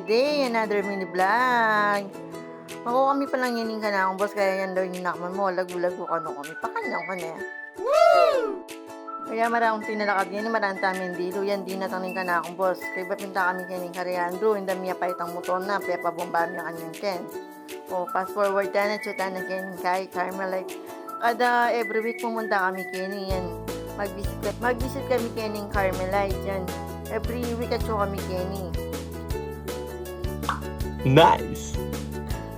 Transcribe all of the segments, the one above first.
day, another mini vlog. Ako kami pa lang yaning ka na akong boss, kaya yan daw yung nakman mo, lagu-lagu ka no kami. Pakanyang ka na. Kaya marang tinalakad yan, marang tamin dito, yan di natangin ka na akong boss. Kaya ba pinta kami kaning karyando, hindi miya pa itang motor na, kaya pabumbami ang kanyang ken. O, fast forward na, chuta na kaning kay Carmelite. Kada every week pumunta kami kaning yan. Mag-visit kami kaning Carmelite yan. Every week at so kami kaning. Nice!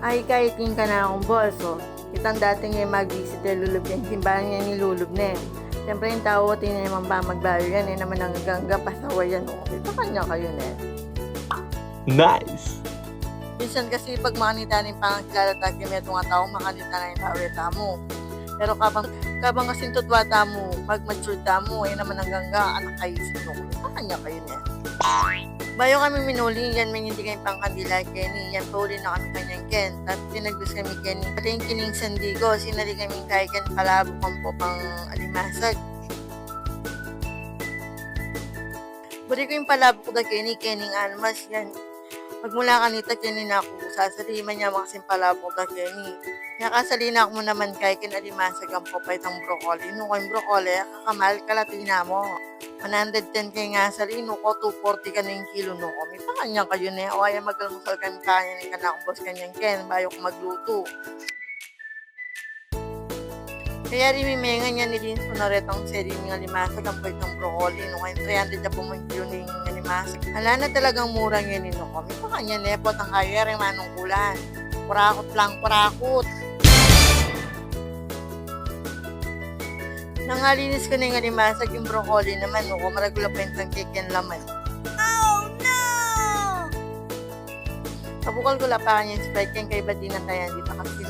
Ay, kahit yung ka na akong boss, oh. Itang dating yung mag-visit na lulub yan, simbahan niya nilulub na yan. Siyempre yung tao, tingin naman ba magbayo yan, eh naman ang gangga, pasawa yan, oh. Ito kanya kayo na eh. Nice! Minsan kasi pag makanita ng pangakilala tayo, may itong tao, makanita na yung taweta mo. Pero kabang kasing tutwata mo, mag-mature mo, eh naman ang gangga, anak kayo sino ko. Ito kanya kayo na eh. Bayo kami minuli, yan may hindi kayong pangkandila, Kenny. Yan pauli na kami kanyang Ken. Tapos pinagdus kami, Kenny. Pati yung kining sandigo, sinali kami kay Ken, palabo kang po pang alimasag. Buri ko yung palabo ko da Kenny, Kenning almas, yan. Pagmula kanita, Kenny na ako, sasaliman niya makasing palabo ko da Kenny. Kaya kasalina ako mo naman kay Ken alimasag ang po pa itong broccoli. Nung kayong broccoli, kakamal kalatina mo. 110 kay nga sa lino ko, 240 ka na yung kilo no ko. May pakanyang kayo na o ay magalmusal kan kanya ni ka na akong boss kanyang Ken, bayo ko magluto. Kaya rin may mga niya nilin sonoretang seri ng limasag ang pwede ng broccoli no kaya 300 na po mo kilo ng limasag. Hala na talagang mura niya ni no ko. May pakanya nepot ang kaya rin manong kulan. Kurakot lang, kurakot. Nangalinis ko na yung alimasag yung broccoli naman, no? Kung maragula pa yung tangkikin laman. Oh, no! Kabukal ko pa kanya yung Sprite, kaya kay bati na tayo, hindi pa kasi.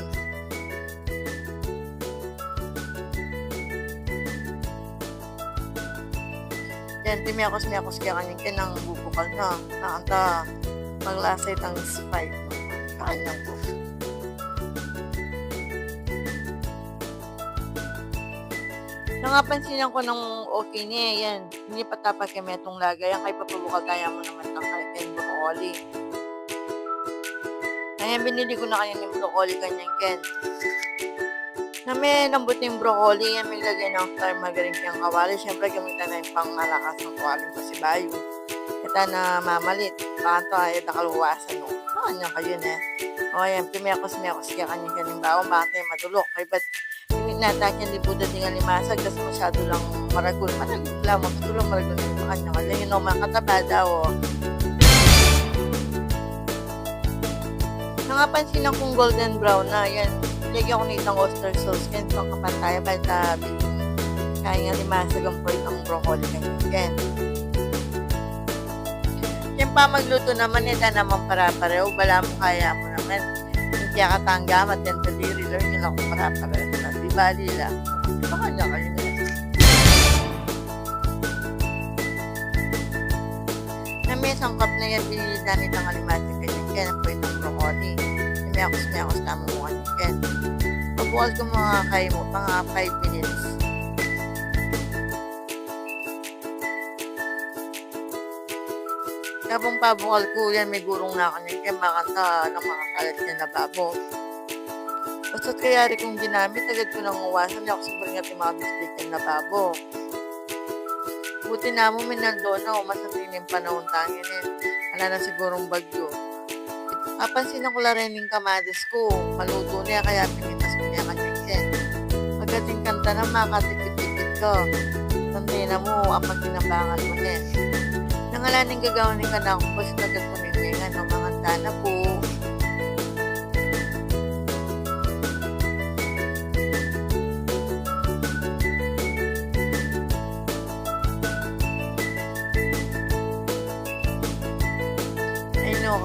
Yan, timiyakos kaya kanyang kinang bubukal na. Nakanta, maglasa itang Sprite, no? Kanyang bubukal. Nangapansinan ko ng okay niya, yan. Hindi pa tapat kay metong lagay. Yan kay papabukal kaya mo naman ng kay broccoli. Kaya binili ko na kanya ng broccoli kanyang Ken. Na may lambot yung broccoli, yan may lagay ng star magaling kayang kawali. Siyempre gamitan na yung pangalakas ng kawaling sa sibayo. Kita na mamalit. Baka ito ay nakaluwasan, no? Kanya kayo na. O yan, pimekos kaya kanyang kanyang bawang. Baka tayo madulok. Kaya ba't natak yung libutan din ang limasag kasi masyado lang maragul lang, matulong maragul yung kanya kasi yun o makataba daw o. Nangapansin akong golden brown na yan, lagyan ko na itang oyster sauce yan so kapataya ba sa kaya nga limasag ang po itong broccoli yan. Yan pa magluto naman ito naman para-pareho, bala mo kaya mo naman hindi katangga at yan taliri learn nila kung para-pareho bali lang. Baka niya kayo na. Na may sangkap na yan, binili na nitang alimasag kanyan. Kaya po itong broccoli. Miyakos namin mo kanyan. Kaya pagbukas ko mga kayo mo, mga 5 minutes. Kapag pabukal ko yan, may gurong na kanyan. Kaya makanta ng mga kalat niya na babo. Basta't kaya rin kong ginamit, agad ko nang uwasan niya ako sa baringat yung mga biscuit yung nababo. Buti na mo, minaldo na o masatin yung panahon tangin eh. Wala na sigurong bagyo. Napansin ako la rin yung kamades ko, maluto niya kaya pinitas ko niya kanyang. Pagdating kanta na makatipid-tipid ko. Tantay na mo, ang pagkinabangan mo niya. Nangalaning gagawin ka na kung basta agad mo nilingan ng mga tana po.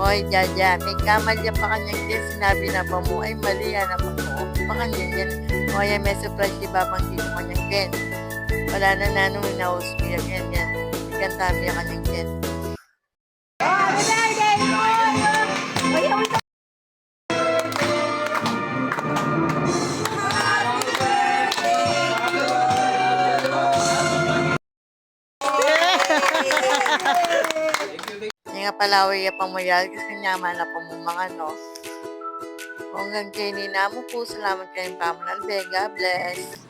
Hoy, Jaja, may kamalya pa kanyang din. Sinabi na pa mo, ay mali yan ang mag-off pa kanyang yan. O ay may surprise di ba pang dito kanyang din. Wala na nanong inausmi yan yan. Ikantami ang kanyang din. Kaya nga palaway ya pamayal kasi nyaman na pamumanga no. Kung hanggang kay nina mo po, salamat kayong pamanalbe. God bless.